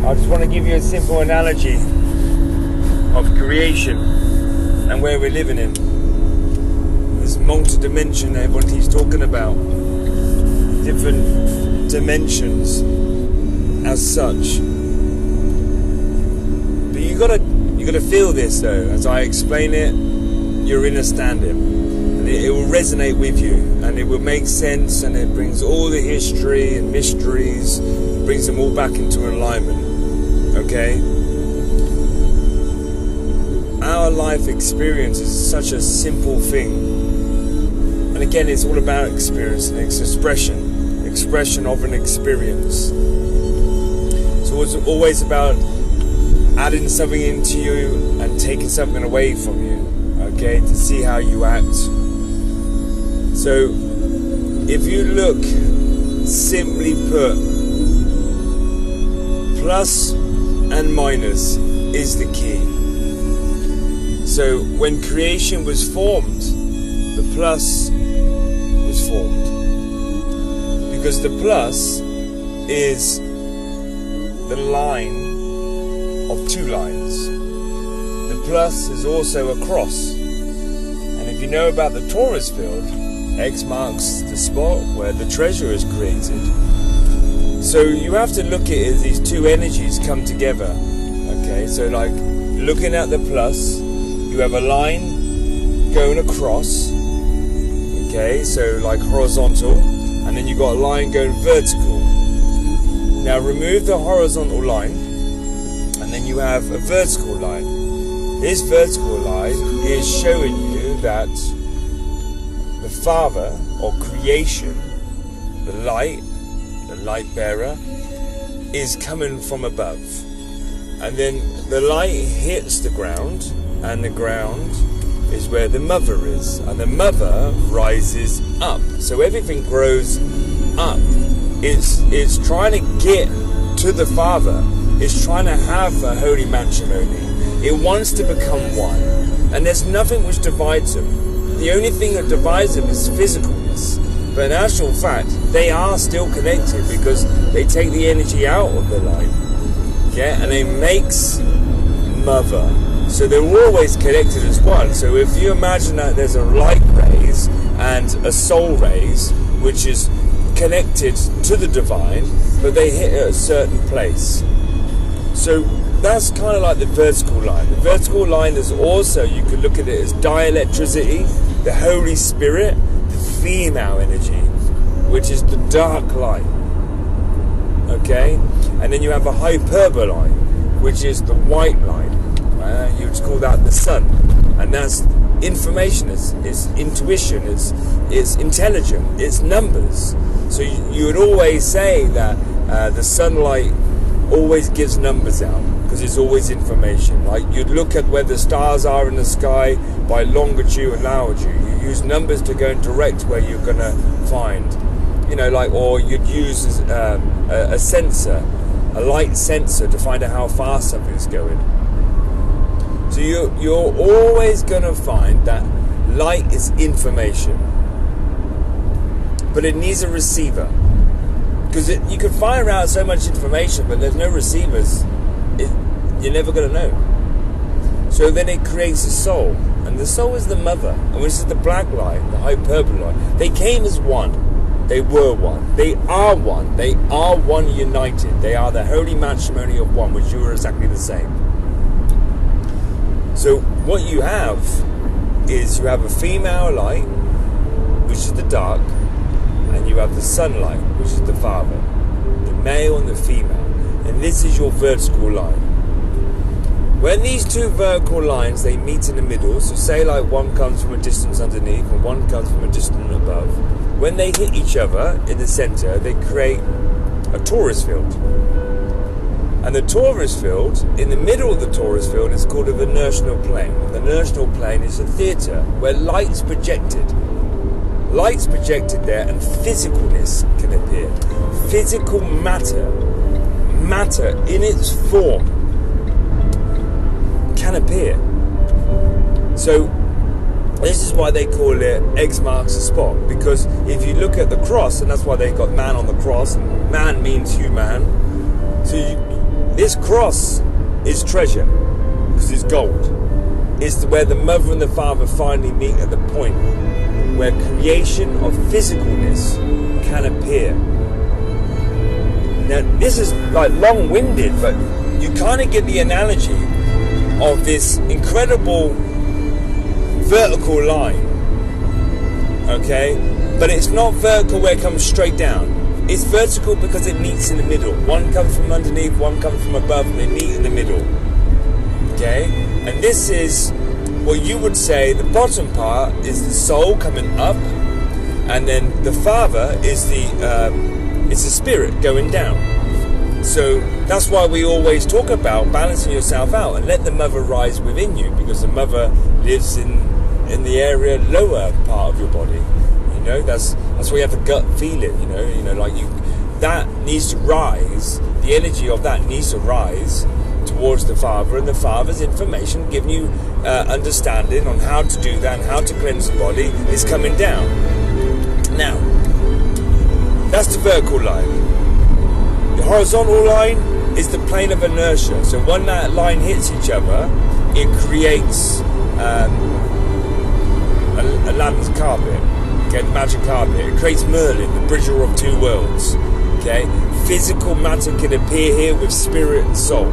I just want to give you a simple analogy of creation and where we're living in. This multi-dimension that everyone keeps talking about. Different dimensions as such. But you gotta feel this though. As I explain it, you're understanding. It will resonate with you, and it will make sense, and it brings all the history and mysteries, brings them all back into alignment. Okay? Our life experience is such a simple thing, and again, it's all about experience, and it's expression of an experience. So it's always about adding something into you and taking something away from you. Okay, to see how you act. So, if you look, simply put, plus and minus is the key. So, when creation was formed, the plus was formed. Because the plus is the line of two lines. The plus is also a cross. And if you know about the torus field, X marks the spot where the treasure is created. So you have to look at it as these two energies come together. Okay, so like looking at the plus, you have a line going across. Okay, so like horizontal, and then you've got a line going vertical. Now remove the horizontal line, and then you have a vertical line. This vertical line is showing you that the Father, or creation, the light bearer, is coming from above. And then the light hits the ground, and the ground is where the mother is. And the mother rises up. So everything grows up. It's trying to get to the Father. It's trying to have a holy matrimony. It wants to become one. And there's nothing which divides them. The only thing that divides them is physicalness. But in actual fact, they are still connected because they take the energy out of the light. Yeah, and it makes mother. So they're always connected as one. So if you imagine that there's a light rays and a soul rays, which is connected to the divine, but they hit at a certain place. So that's kind of like the vertical line. The vertical line is also, you could look at it as dielectricity, the Holy Spirit, the female energy, which is the dark light. Okay? And then you have a hyperbola, which is the white light. You would call that the sun. And that's information, it's intuition, it's intelligent, it's numbers. So you would always say that the sunlight always gives numbers out, because it's always information. Like you'd look at where the stars are in the sky by longitude and latitude. You use numbers to go and direct where you're going to find. Or you'd use a sensor, a light sensor, to find out how fast something's going. So you're always going to find that light is information. But it needs a receiver. Because you can fire out so much information, but there's no receivers. You're never going to know. So then it creates a soul. And the soul is the mother. And which is the black light, the hyperbola. They came as one. They were one. They are one. They are one united. They are the holy matrimony of one, which you are exactly the same. So what you have is you have a female light, which is the dark, and you have the sunlight, which is the Father, the male and the female. And this is your vertical line. When these two vertical lines, they meet in the middle, so say like one comes from a distance underneath and one comes from a distance above, when they hit each other in the center, they create a torus field. And the torus field, in the middle of the torus field, is called a inertial plane. The inertial plane is a theatre where light's projected. Light's projected there, and physicalness can appear. Physical matter in its form, can appear. So this is why they call it X marks the spot, because if you look at the cross, and that's why they got man on the cross, and man means human, so This cross is treasure, because it's gold. It's where the mother and the father finally meet at the point where creation of physicalness can appear. Now, this is like long-winded, but you kind of get the analogy of this incredible vertical line, okay? But it's not vertical where it comes straight down. It's vertical because it meets in the middle. One comes from underneath, one comes from above, and they meet in the middle, okay? And this is what you would say the bottom part is the soul coming up, and then the father is it's the spirit going down. So that's why we always talk about balancing yourself out and let the mother rise within you, because the mother lives in the area lower part of your body. You know, that's why you have the gut feeling. You know, like that needs to rise. The energy of that needs to rise towards the father, and the father's information giving you understanding on how to do that and how to cleanse the body is coming down. Now, that's the vertical line. The horizontal line is the plane of inertia. So when that line hits each other, it creates Aladdin's carpet, okay, the magic carpet. It creates Merlin, the bridger of two worlds. Okay, physical matter can appear here with spirit and soul.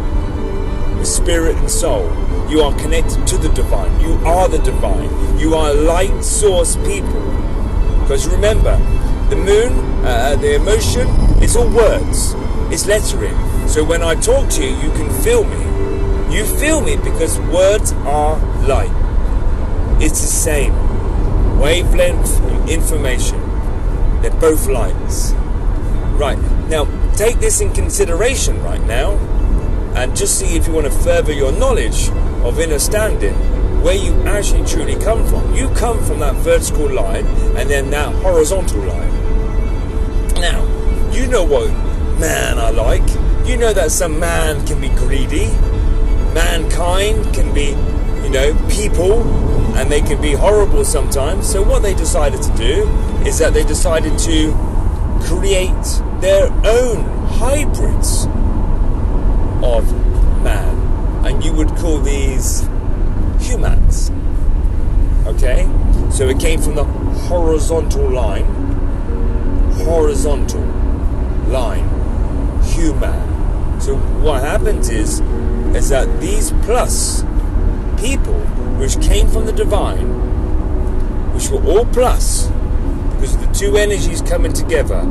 With spirit and soul, you are connected to the divine. You are the divine. You are light source people. Because remember, the moon, the emotion, it's all words. It's lettering. So when I talk to you, you can feel me. You feel me because words are light. It's the same. Wavelength and information. They're both lights. Right. Now, take this in consideration right now, and just see if you want to further your knowledge of understanding where you actually truly come from. You come from that vertical line and then that horizontal line. Now, you know what man I like. You know that some man can be greedy. Mankind can be, people, and they can be horrible sometimes. So what they decided to do is that they decided to create their own hybrids of man, and you would call these humans. Okay, so it came from the horizontal line, human. So what happens is that these plus people, which came from the divine, which were all plus, because of the two energies coming together,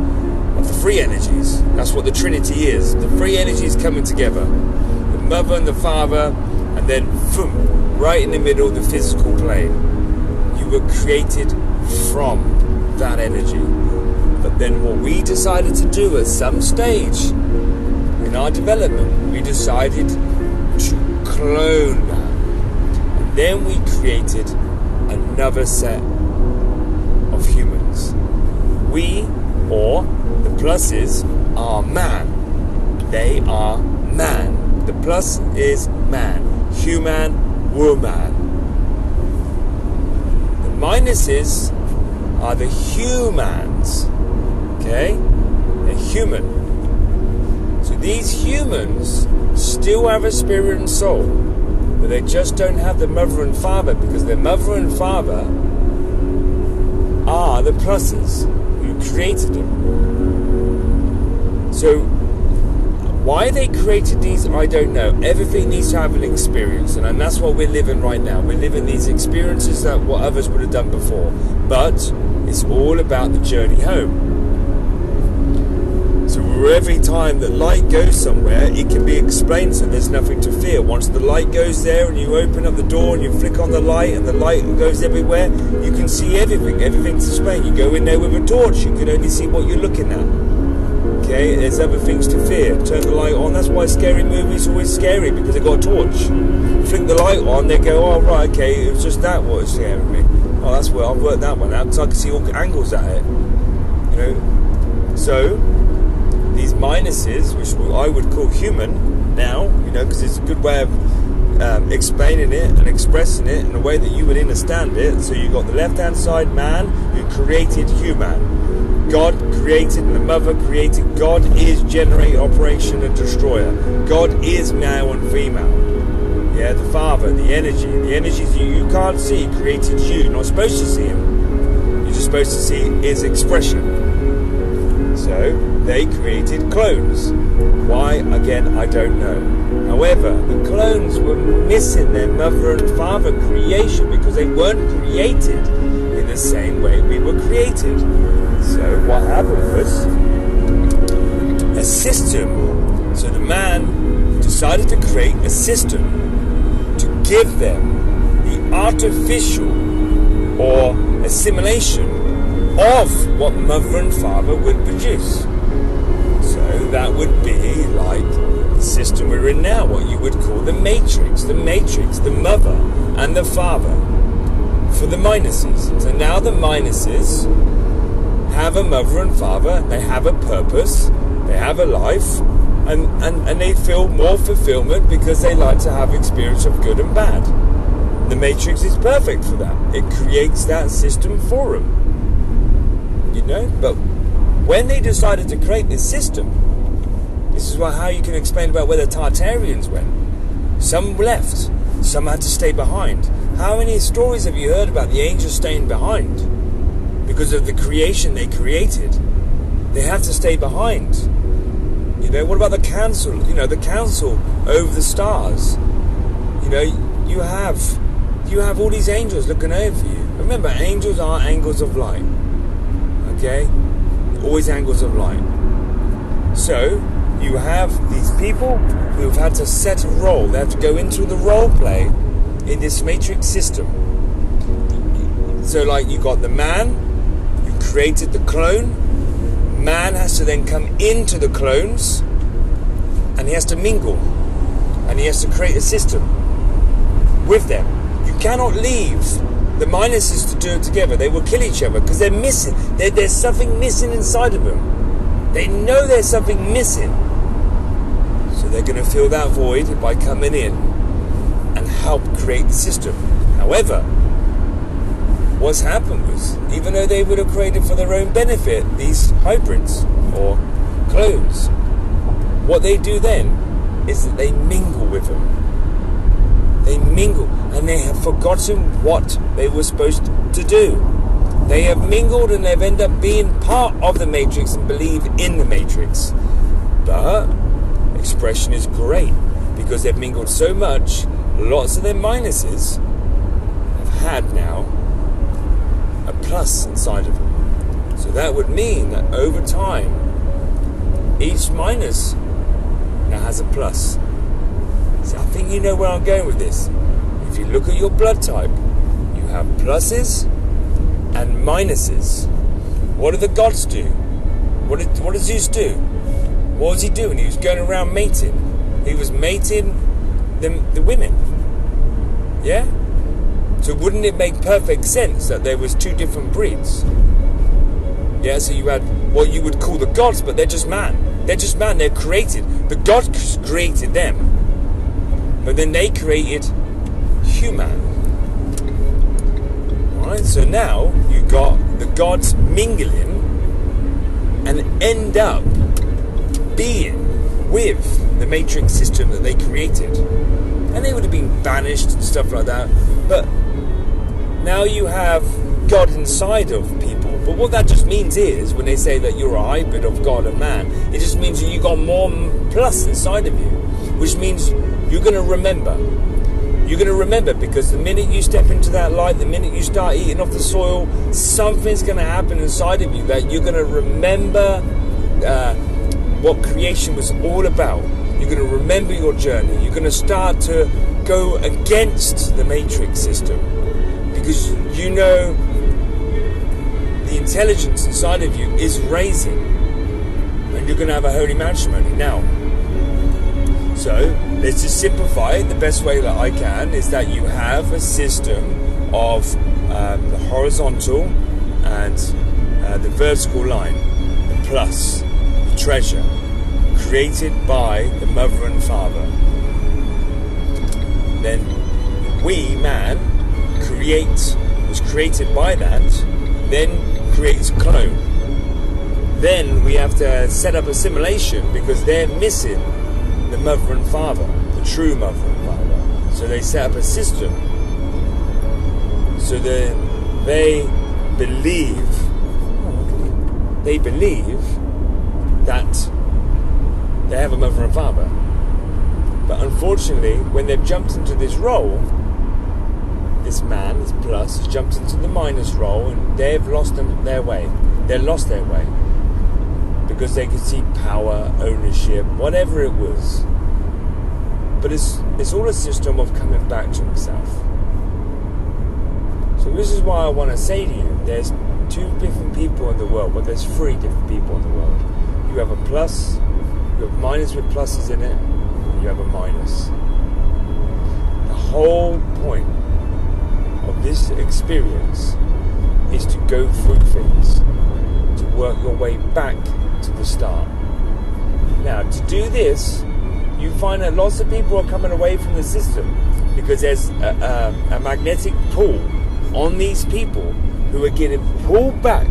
of the three energies. That's what the Trinity is. The three energies coming together. The mother and the father, and then boom, right in the middle, the physical plane. You were created from that energy. But then what we decided to do at some stage in our development, we decided to clone that. And then we created another set of humans. We, or the pluses, are man. They are man. The plus is man. Human, woman. The minuses are the humans. Okay? They're human. So these humans still have a spirit and soul, but they just don't have the mother and father, because their mother and father are the pluses who created them. So why they created these, I don't know. Everything needs to have an experience, and that's what we're living right now. We're living these experiences that what others would have done before, but it's all about the journey home. So every time that light goes somewhere, it can be explained, so there's nothing to fear. Once the light goes there and you open up the door and you flick on the light and the light goes everywhere, you can see everything. Everything's explained. You go in there with a torch, you can only see what you're looking at. Okay, there's other things to fear. Turn the light on. That's why scary movies are always scary, because they've got a torch. Flick the light on, they go, oh right, okay, it was just that what was scaring me. Oh, that's where I've worked that one out, because I can see all angles at it. So these minuses, which I would call human now, because it's a good way of explaining it and expressing it in a way that you would understand it. So you got the left hand side, man, who created human. God created and the mother created. God is generator, operation and destroyer. God is male and female. Yeah, the Father, the energies you can't see, created you. You're not supposed to see him. You're just supposed to see his expression. So they created clones. Why? Again, I don't know. However, the clones were missing their mother and father creation because they weren't created in the same way we were created. So what happened was a system. So the man decided to create a system to give them the artificial or assimilation of what mother and father would produce. So that would be like the system we're in now, what you would call the matrix, the mother and the father for the minuses. So now the minuses have a mother and father, they have a purpose, they have a life, and they feel more fulfillment because they like to have experience of good and bad. The matrix is perfect for that. It creates that system for them. You know, but when they decided to create this system, this is how you can explain about where the Tartarians went. Some left, some had to stay behind. How many stories have you heard about the angels staying behind? Because of the creation they created. They had to stay behind. You know, what about the council? You know, the council over the stars. You know, you have all these angels looking over you. Remember, angels are angles of light. Okay? Always angles of light. So, you have these people who have had to set a role. They have to go into the role play in this matrix system. So, like, you got the man who created the clone. Man has to then come into the clones, and he has to mingle, and he has to create a system with them. You cannot leave the minuses to do it together. They will kill each other because they're missing. There's something missing inside of them. They know there's something missing. So they're going to fill that void by coming in and help create the system. However, what's happened was, even though they would have created for their own benefit these hybrids or clones, what they do then is that they mingle with them. They mingle, and they have forgotten what they were supposed to do. They have mingled and they've ended up being part of the matrix and believe in the matrix. But expression is great because they've mingled so much, lots of their minuses have had now a plus inside of them. So that would mean that over time, each minus now has a plus. So I think you know where I'm going with this. If you look at your blood type, you have pluses and minuses. What do the gods do? What did Zeus do? What was he doing? He was going around mating. He was mating the women. Yeah? So wouldn't it make perfect sense that there was two different breeds? Yeah, so you had what you would call the gods, but they're just man. They're just man, they're created. The gods created them. But then they created human. Alright, so now you got the gods mingling and end up being with the matrix system that they created. And they would have been banished and stuff like that. But now you have God inside of people. But what that just means is, when they say that you're a hybrid of God and man, it just means that you got more plus inside of you. Which means you're going to remember. You're going to remember, because the minute you step into that light, the minute you start eating off the soil, something's going to happen inside of you that you're going to remember what creation was all about. You're going to remember your journey. You're going to start to go against the matrix system, because you know the intelligence inside of you is raising, and you're going to have a holy matrimony now. So let's just simplify it. The best way that I can is that you have a system of the horizontal and the vertical line, the plus, the treasure, created by the mother and father. Then we, man, was created by that, then creates clone. then we have to set up a simulation because they're missing the mother and father, the true mother and father. So they set up a system so that they believe that they have a mother and father. But unfortunately, when they've jumped into this role, this man, this plus, has jumped into the minus role, and they've lost their way. They lost their way because they could see power, ownership, whatever it was. But it's all a system of coming back to himself. So this is why I want to say to you, there's 2 different people in the world, but there's 3 different people in the world. You have a plus, you have minus with pluses in it, and you have a minus. The whole point of this experience is to go through things, to work your way back to the start. Now, to do this, you find that lots of people are coming away from the system because there's a magnetic pull on these people who are getting pulled back.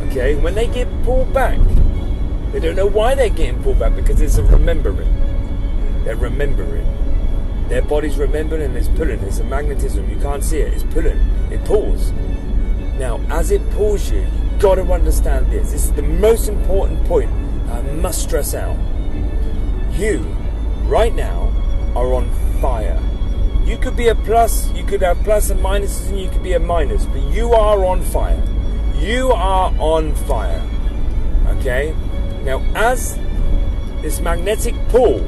Okay, when they get pulled back, they don't know why they're getting pulled back because it's a remembering. They're remembering. Their body's remembering and it's pulling. It's a magnetism. You can't see it. It's pulling. It pulls. Now, as it pulls you, you've got to understand this. This is the most important point I must stress out. You, right now, are on fire. You could be a plus, you could have plus and minuses, and you could be a minus, but you are on fire. You are on fire. Okay? Now, as this magnetic pull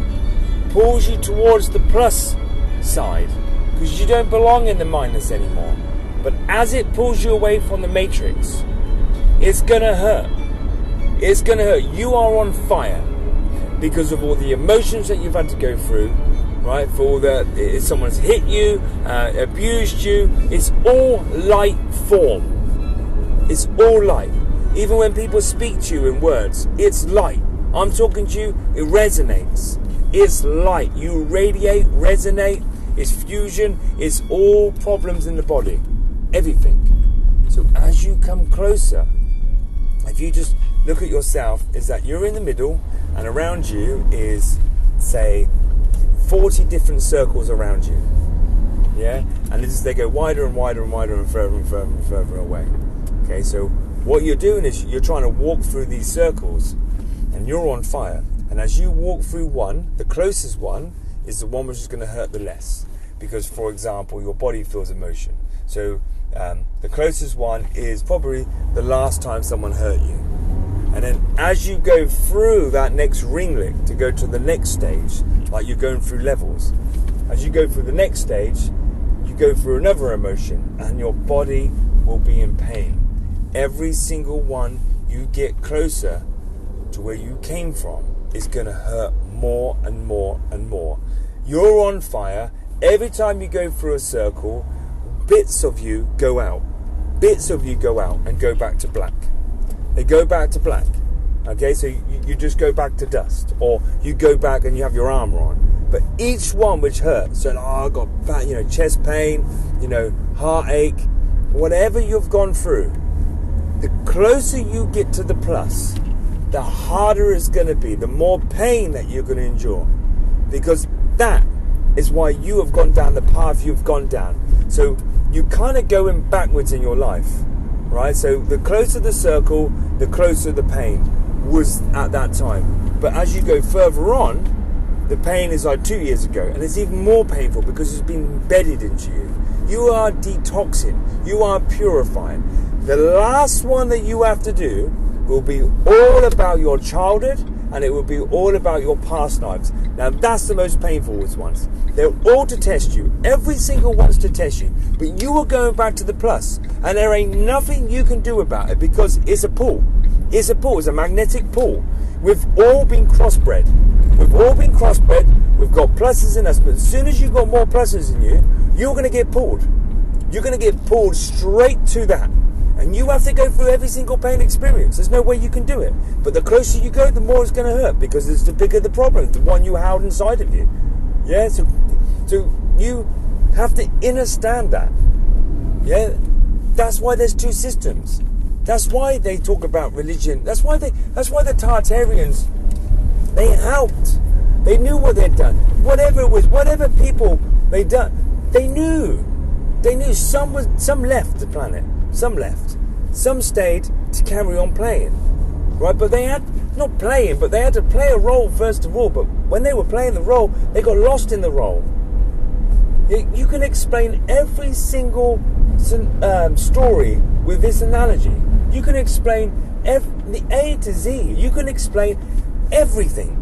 pulls you towards the plus side, because you don't belong in the minus anymore, but as it pulls you away from the matrix, it's gonna hurt. It's gonna hurt. You are on fire because of all the emotions that you've had to go through, right? For all the, if someone's hit you, abused you, it's all light form. It's all light. Even when people speak to you in words, it's light. I'm talking to you, it resonates. It's light. You radiate, resonate, it's fusion, it's all problems in the body. Everything. So as you come closer, if you just look at yourself, is that you're in the middle and around you is, say, 40 different circles around you. Yeah? And this is, they go wider and wider and wider and further and further and further away. Okay, so what you're doing is you're trying to walk through these circles and you're on fire. And as you walk through one, the closest one is the one which is going to hurt the less. Because, for example, your body feels emotion. So the closest one is probably the last time someone hurt you. And then as you go through that next ringlet to go to the next stage, like you're going through levels, as you go through the next stage, you go through another emotion and your body will be in pain. Every single one you get closer to where you came from is going to hurt more and more and more. You're on fire. Every time you go through a circle, bits of you go out. Bits of you go out and go back to black. They go back to black. Okay, so you just go back to dust. Or you go back and you have your armor on. But each one which hurts, so I got chest pain, heartache, whatever you've gone through, the closer you get to the plus, the harder it's going to be, the more pain that you're going to endure. Because that is why you have gone down the path you've gone down. So you're kind of going backwards in your life, right? So the closer the circle, the closer the pain was at that time. But as you go further on, the pain is like 2 years ago, and it's even more painful because it's been embedded into you. You are detoxing, you are purifying. The last one that you have to do will be all about your childhood, and it will be all about your past lives. Now that's the most painful ones. They're all to test you. Every single one's to test you. But you are going back to the plus, and there ain't nothing you can do about it because it's a pull. It's a pull. It's a magnetic pull. We've all been crossbred. We've all been crossbred. We've got pluses in us, but as soon as you've got more pluses in you, you're going to get pulled. You're going to get pulled straight to that. And you have to go through every single pain experience. There's no way you can do it. But the closer you go, the more it's going to hurt because it's the bigger the problem, the one you held inside of you. Yeah, so you have to understand that. Yeah, that's why there's two systems. That's why they talk about religion. That's why the Tartarians, they helped. They knew what they'd done. Whatever it was, whatever people they'd done, they knew. They knew some left the planet. Some left. Some stayed to carry on playing. Right? But they had, not playing, but they had to play a role first of all. But when they were playing the role, they got lost in the role. You can explain every single story with this analogy. You can explain the A to Z. You can explain everything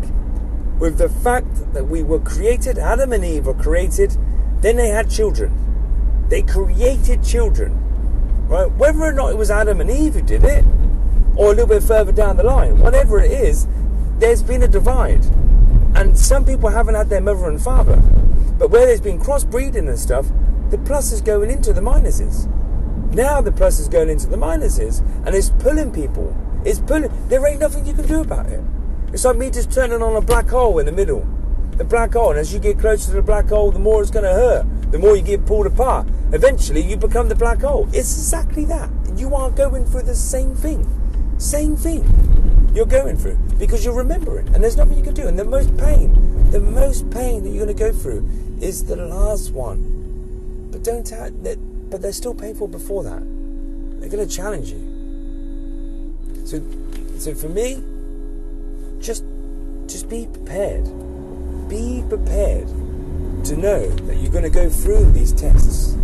with the fact that we were created, Adam and Eve were created, then they had children. They created children. Right? Whether or not it was Adam and Eve who did it, or a little bit further down the line, whatever it is, there's been a divide. And some people haven't had their mother and father. But where there's been crossbreeding and stuff, the plus is going into the minuses. Now the plus is going into the minuses, and it's pulling people. It's pulling. There ain't nothing you can do about it. It's like me just turning on a black hole in the middle. The black hole, and as you get closer to the black hole, the more it's going to hurt. The more you get pulled apart. Eventually, you become the black hole. It's exactly that. You are going through the same thing. Same thing you're going through, because you're remembering, and there's nothing you can do. And the most pain that you're going to go through is the last one. But but they're still painful before that. They're going to challenge you. So for me, just be prepared. Be prepared to know that you're going to go through these tests.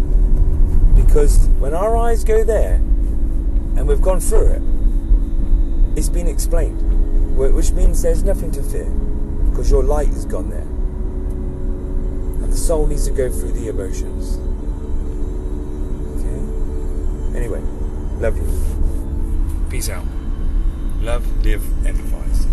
Because when our eyes go there, and we've gone through it, it's been explained. Which means there's nothing to fear. Because your light has gone there. And the soul needs to go through the emotions. Okay? Anyway, love you. Peace out. Love, live, empathize.